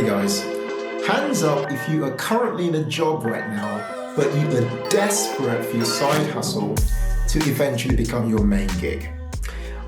Hey guys, hands up if you are currently in a job right now, but you are desperate for your side hustle to eventually become your main gig.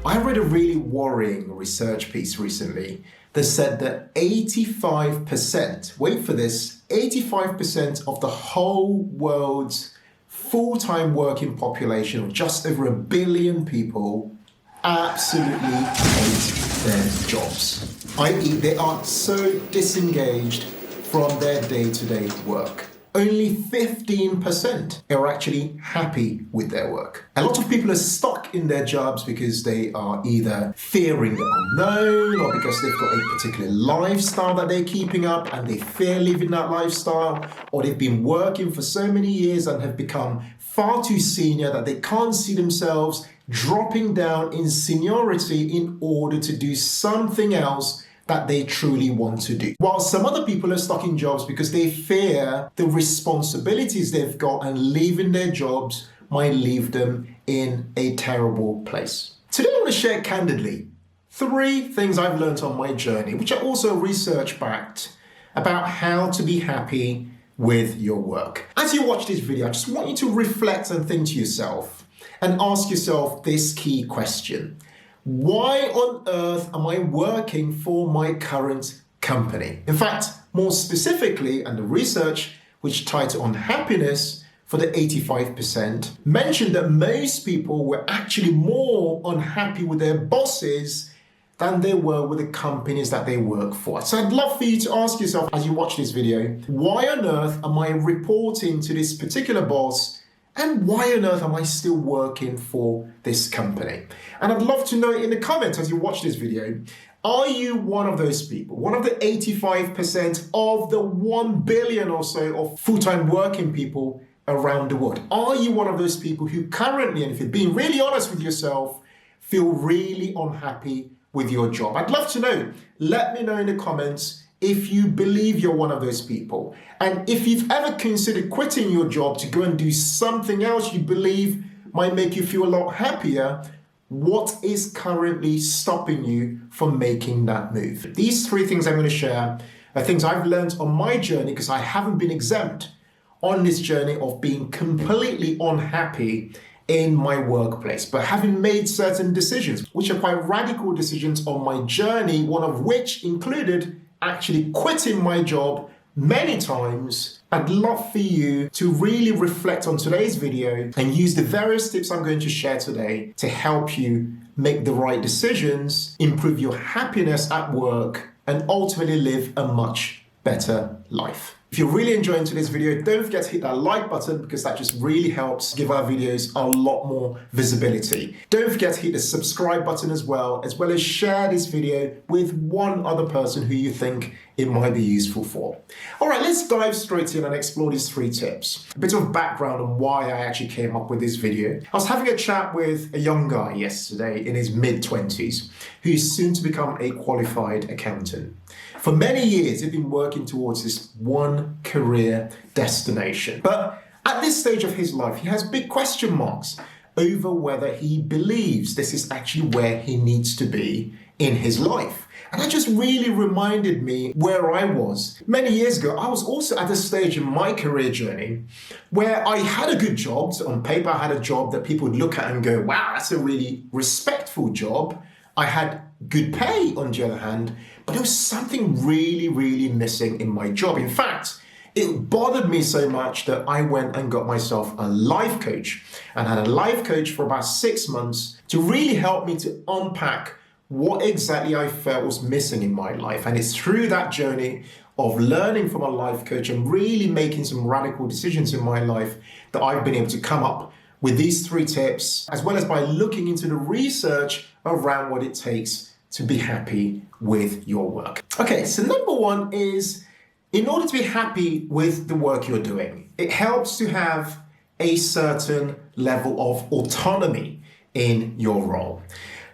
I read a really worrying research piece recently that said that 85%, wait for this, 85% of the whole world's full-time working population of just over 1 billion people absolutely hate their jobs. I.e., they are so disengaged from their day-to-day work. Only 15% are actually happy with their work. A lot of people are stuck in their jobs because they are either fearing the unknown or because they've got a particular lifestyle that they're keeping up and they fear living that lifestyle, or they've been working for so many years and have become far too senior that they can't see themselves dropping down in seniority in order to do something else that they truly want to do. While some other people are stuck in jobs because they fear the responsibilities they've got and leaving their jobs might leave them in a terrible place. Today I want to share candidly 3 things I've learned on my journey, which are also research-backed, about how to be happy with your work. As you watch this video, I just want you to reflect and think to yourself and ask yourself this key question. Why on earth am I working for my current company? In fact, more specifically, and the research which tied on happiness for the 85% mentioned that most people were actually more unhappy with their bosses than they were with the companies that they work for. So I'd love for you to ask yourself as you watch this video, why on earth am I reporting to this particular boss? And why on earth am I still working for this company? And I'd love to know in the comments as you watch this video, are you one of those people, one of the 85% of the 1 billion or so of full-time working people around the world? Are you one of those people who currently, and if you're being really honest with yourself, feel really unhappy with your job? I'd love to know. Let me know in the comments if you believe you're one of those people. And if you've ever considered quitting your job to go and do something else you believe might make you feel a lot happier, what is currently stopping you from making that move? These 3 things I'm going to share are things I've learned on my journey because I haven't been exempt on this journey of being completely unhappy in my workplace, but having made certain decisions, which are quite radical decisions on my journey, one of which included actually quitting my job many times. I'd love for you to really reflect on today's video and use the various tips I'm going to share today to help you make the right decisions, improve your happiness at work, and ultimately live a much better life. If you're really enjoying today's video, don't forget to hit that like button because that just really helps give our videos a lot more visibility. Don't forget to hit the subscribe button as well as share this video with one other person who you think it might be useful for. All right, let's dive straight in and explore these 3 tips. A bit of background on why I actually came up with this video. I was having a chat with a young guy yesterday in his mid-20s who's soon to become a qualified accountant. For many years, he'd been working towards this one career destination. But at this stage of his life, he has big question marks over whether he believes this is actually where he needs to be in his life. And that just really reminded me where I was. Many years ago, I was also at a stage in my career journey where I had a good job. So on paper, I had a job that people would look at and go, wow, that's a really respectful job. I had good pay on the other hand, but there was something really, really missing in my job. In fact, it bothered me so much that I went and got myself a life coach and had a life coach for about 6 months to really help me to unpack what exactly I felt was missing in my life. And it's through that journey of learning from a life coach and really making some radical decisions in my life that I've been able to come up with these 3 tips, as well as by looking into the research around what it takes to be happy with your work. Okay, so number 1 is, in order to be happy with the work you're doing, it helps to have a certain level of autonomy in your role.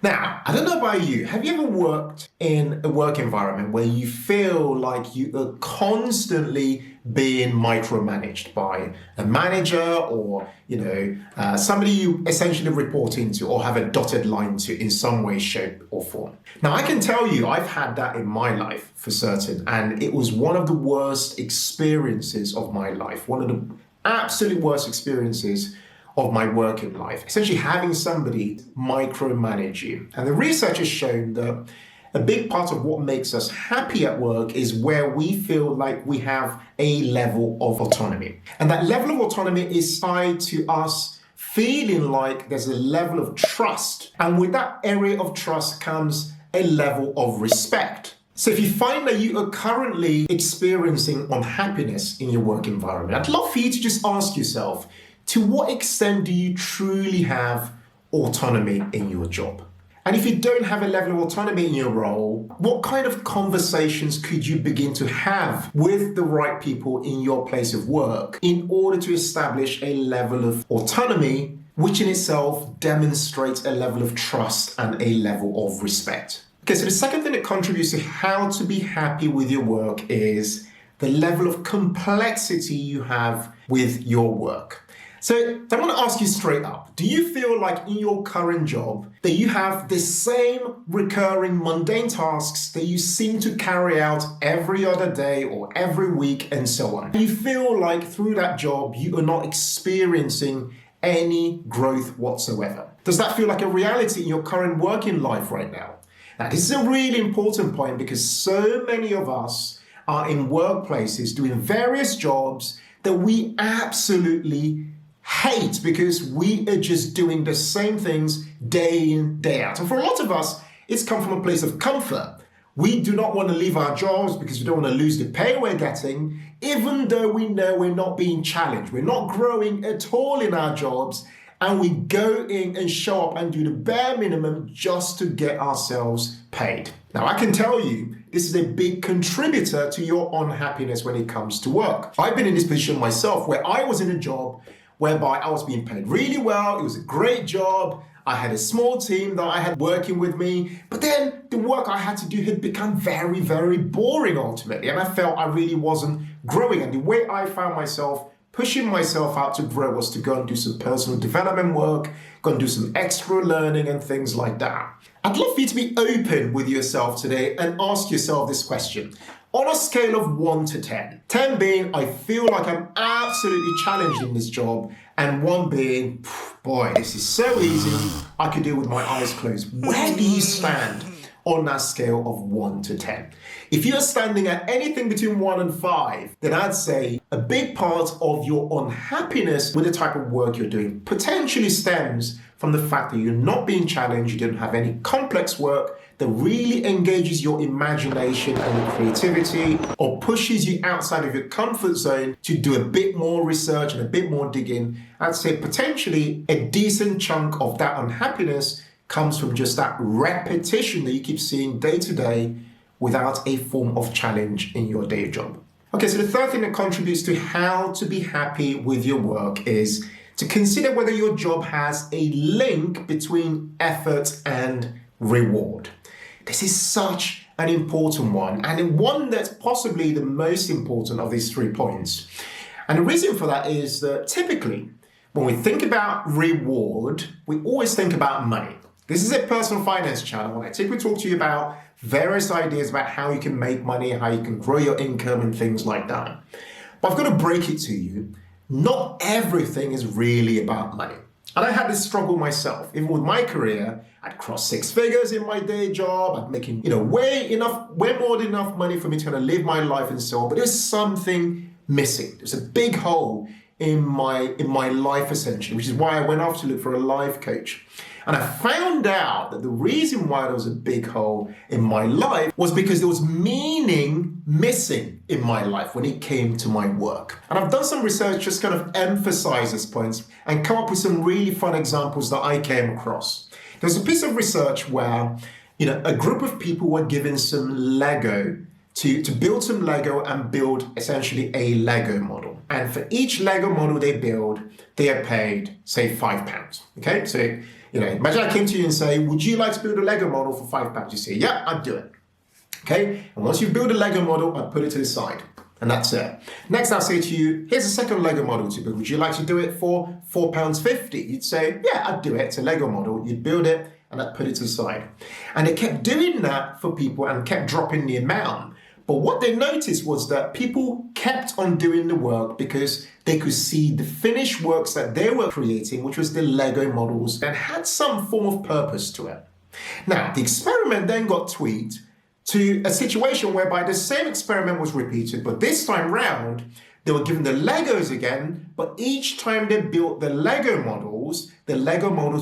Now, I don't know about you. Have you ever worked in a work environment where you feel like you are constantly being micromanaged by a manager or, somebody you essentially report into or have a dotted line to in some way, shape or form? Now, I can tell you I've had that in my life for certain, and it was one of the worst experiences of my life, one of the absolute worst experiences of my working life, essentially having somebody micromanage you. And the research has shown that a big part of what makes us happy at work is where we feel like we have a level of autonomy. And that level of autonomy is tied to us feeling like there's a level of trust. And with that area of trust comes a level of respect. So if you find that you are currently experiencing unhappiness in your work environment, I'd love for you to just ask yourself, to what extent do you truly have autonomy in your job? And if you don't have a level of autonomy in your role, what kind of conversations could you begin to have with the right people in your place of work in order to establish a level of autonomy, which in itself demonstrates a level of trust and a level of respect? Okay, so the second thing that contributes to how to be happy with your work is the level of complexity you have with your work. So I want to ask you straight up, do you feel like in your current job that you have the same recurring mundane tasks that you seem to carry out every other day or every week and so on? Do you feel like through that job you are not experiencing any growth whatsoever? Does that feel like a reality in your current working life right now? Now, this is a really important point because so many of us are in workplaces doing various jobs that we absolutely hate because we are just doing the same things day in, day out. And for a lot of us, it's come from a place of comfort. We do not want to leave our jobs because we don't want to lose the pay we're getting, even though we know we're not being challenged. We're not growing at all in our jobs, and we go in and show up and do the bare minimum just to get ourselves paid. Now, I can tell you, this is a big contributor to your unhappiness when it comes to work. I've been in this position myself where I was in a job whereby I was being paid really well. It was a great job. I had a small team that I had working with me, but then the work I had to do had become very, very boring ultimately. And I felt I really wasn't growing. And the way I found myself pushing myself out to grow was to go and do some personal development work, go and do some extra learning and things like that. I'd love for you to be open with yourself today and ask yourself this question. On a scale of 1 to 10, 10 being I feel like I'm absolutely challenged in this job, and 1 being, boy, this is so easy, I could do with my eyes closed. Where do you stand on that scale of 1 to 10? If you're standing at anything between 1 and 5, then I'd say a big part of your unhappiness with the type of work you're doing potentially stems from the fact that you're not being challenged, you don't have any complex work that really engages your imagination and your creativity or pushes you outside of your comfort zone to do a bit more research and a bit more digging. I'd say potentially a decent chunk of that unhappiness comes from just that repetition that you keep seeing day to day without a form of challenge in your day job. Okay, so the third thing that contributes to how to be happy with your work is to consider whether your job has a link between effort and reward. This is such an important one, and one that's possibly the most important of these 3 points. And the reason for that is that typically, when we think about reward, we always think about money. This is a personal finance channel, and I typically talk to you about various ideas about how you can make money, how you can grow your income and things like that. But I've got to break it to you. Not everything is really about money. And I had this struggle myself. Even with my career, I'd crossed 6 figures in my day job. I'm making, way more than enough money for me to kind of live my life and so on. But there's something missing. There's a big hole in my life essentially, which is why I went off to look for a life coach. And I found out that the reason why there was a big hole in my life was because there was meaning missing in my life when it came to my work. And I've done some research just kind of emphasize this point and come up with some really fun examples that I came across. There's a piece of research where, a group of people were given some Lego to build some Lego and build essentially a Lego model. And for each Lego model they build, they are paid, say, £5. Okay, so Imagine I came to you and say, would you like to build a Lego model for £5? You say, yeah, I'd do it. Okay, and once you build a Lego model, I'd put it to the side. And that's it. Next, I'll say to you, here's a second Lego model to build. Would you like to do it for £4.50? You'd say, yeah, I'd do it. It's a Lego model. You'd build it and I'd put it to the side. And they kept doing that for people and kept dropping the amount. But what they noticed was that people kept on doing the work because they could see the finished works that they were creating, which was the Lego models, and had some form of purpose to it. Now, the experiment then got tweaked to a situation whereby the same experiment was repeated, but this time round, they were given the Legos again, but each time they built the Lego models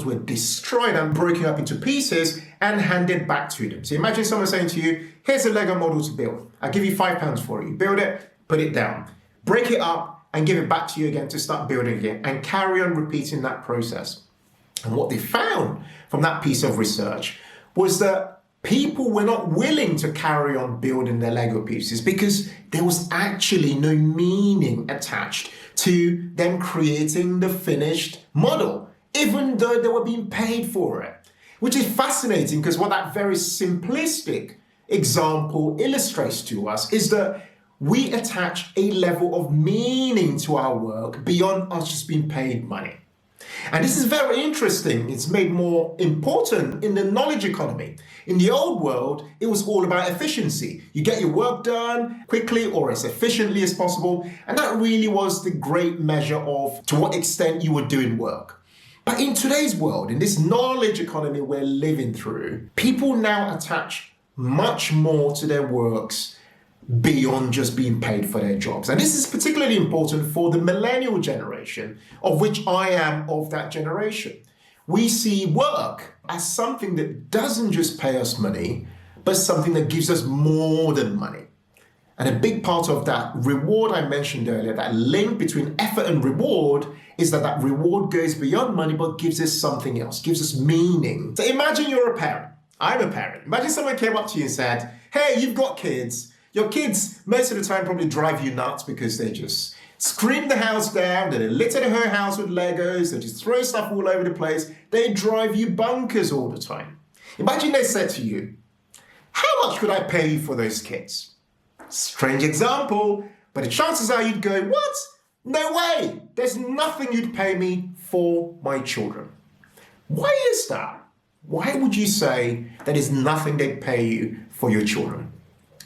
were destroyed and broken up into pieces and handed back to them. So imagine someone saying to you, here's a Lego model to build. I'll give you £5 for it. You build it, put it down, break it up, and give it back to you again to start building again, and carry on repeating that process. And what they found from that piece of research was that people were not willing to carry on building their Lego pieces because there was actually no meaning attached to them creating the finished model, even though they were being paid for it. Which is fascinating, because what that very simplistic example illustrates to us is that we attach a level of meaning to our work beyond us just being paid money. And this is very interesting. It's made more important in the knowledge economy. In the old world, it was all about efficiency. You get your work done quickly or as efficiently as possible. And that really was the great measure of to what extent you were doing work. But in today's world, in this knowledge economy we're living through, people now attach much more to their works beyond just being paid for their jobs. And this is particularly important for the millennial generation, of which I am of that generation. We see work as something that doesn't just pay us money, but something that gives us more than money. And a big part of that reward I mentioned earlier, that link between effort and reward, is that reward goes beyond money, but gives us something else, gives us meaning. So imagine you're a parent. I'm a parent. Imagine someone came up to you and said, hey, you've got kids. Your kids, most of the time, probably drive you nuts because they just scream the house down, they litter her house with Legos, they just throw stuff all over the place. They drive you bonkers all the time. Imagine they said to you, how much could I pay you for those kids? Strange example, but the chances are you'd go, what? No way! There's nothing you'd pay me for my children. Why is that? Why would you say that is nothing they'd pay you for your children?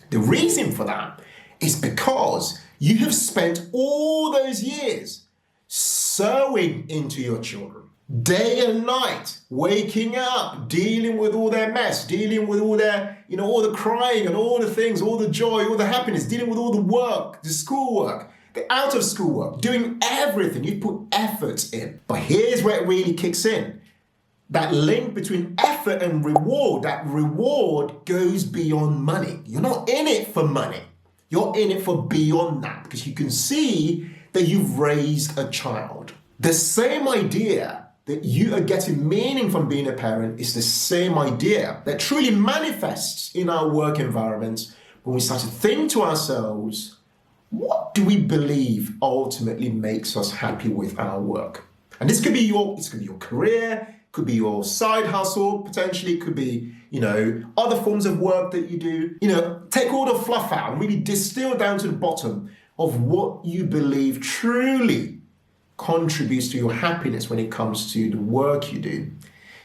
The reason for that is because you have spent all those years sowing into your children, day and night, waking up, dealing with all their mess, dealing with all their, all the crying and all the things, all the joy, all the happiness, dealing with all the work, the schoolwork, the out of school work, doing everything. You put effort in. But here's where it really kicks in. That link between effort and reward, that reward goes beyond money. You're not in it for money. You're in it for beyond that, because you can see that you've raised a child. The same idea that you are getting meaning from being a parent is the same idea that truly manifests in our work environment when we start to think to ourselves, what do we believe ultimately makes us happy with our work? And this could be your career, could be your side hustle, potentially, could be, other forms of work that you do. Take all the fluff out and really distill down to the bottom of what you believe truly contributes to your happiness when it comes to the work you do.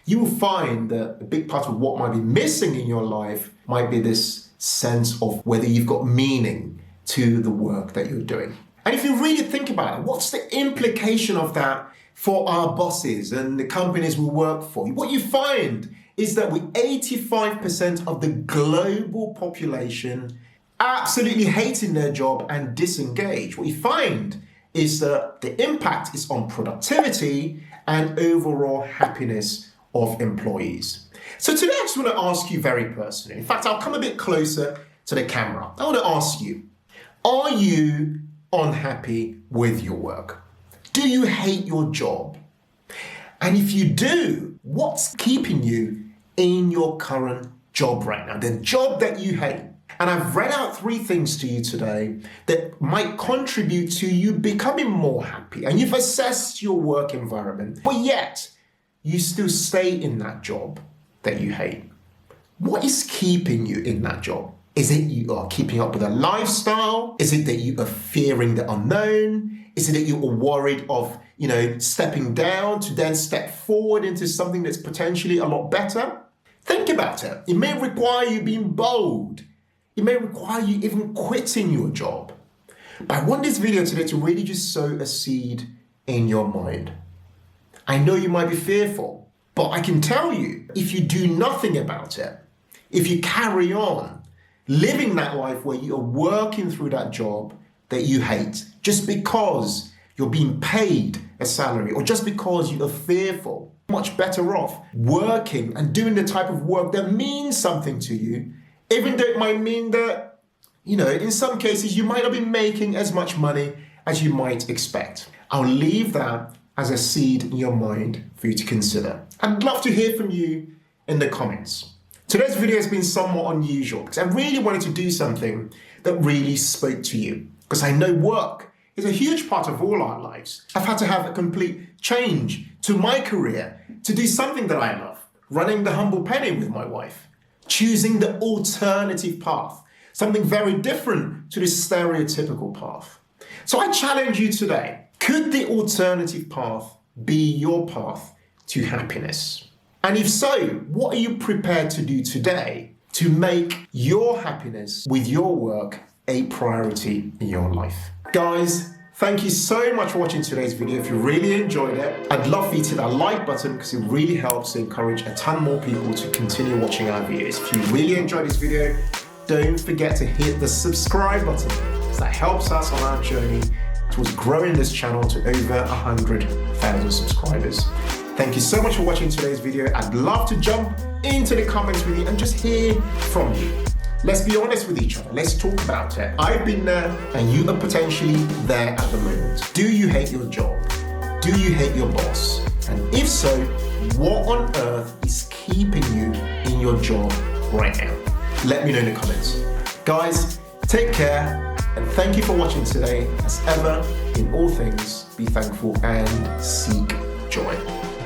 You will find that a big part of what might be missing in your life might be this sense of whether you've got meaning to the work that you're doing. And if you really think about it, what's the implication of that for our bosses and the companies we work for? What you find is that with 85% of the global population absolutely hating their job and disengaged, what you find is that the impact is on productivity and overall happiness of employees. So today I just want to ask you very personally, in fact, I'll come a bit closer to the camera. I want to ask you, are you unhappy with your work? Do you hate your job? And if you do, what's keeping you in your current job right now, the job that you hate? And I've read out 3 things to you today that might contribute to you becoming more happy. And you've assessed your work environment, but yet you still stay in that job that you hate? What is keeping you in that job? Is it you are keeping up with a lifestyle? Is it that you are fearing the unknown? Is it that you are worried of, stepping down to then step forward into something that's potentially a lot better? Think about it. It may require you being bold. It may require you even quitting your job. But I want this video today to really just sow a seed in your mind. I know you might be fearful, but I can tell you, if you do nothing about it, if you carry on living that life where you are working through that job that you hate, just because you're being paid a salary or just because you are fearful, much better off working and doing the type of work that means something to you, even though it might mean that, in some cases you might not be making as much money as you might expect. I'll leave that as a seed in your mind for you to consider. I'd love to hear from you in the comments. Today's video has been somewhat unusual because I really wanted to do something that really spoke to you, because I know work is a huge part of all our lives. I've had to have a complete change to my career to do something that I love, running the Humble Penny with my wife, choosing the alternative path, something very different to the stereotypical path. So I challenge you today, could the alternative path be your path to happiness? And if so, what are you prepared to do today to make your happiness with your work a priority in your life? Guys, thank you so much for watching today's video. If you really enjoyed it, I'd love for you to hit that like button because it really helps to encourage a ton more people to continue watching our videos. If you really enjoyed this video, don't forget to hit the subscribe button because that helps us on our journey towards growing this channel to over 100,000 subscribers. Thank you so much for watching today's video. I'd love to jump into the comments with you and just hear from you. Let's be honest with each other. Let's talk about it. I've been there and you are potentially there at the moment. Do you hate your job? Do you hate your boss? And if so, what on earth is keeping you in your job right now? Let me know in the comments. Guys, take care and thank you for watching today. As ever, in all things, be thankful and seek joy.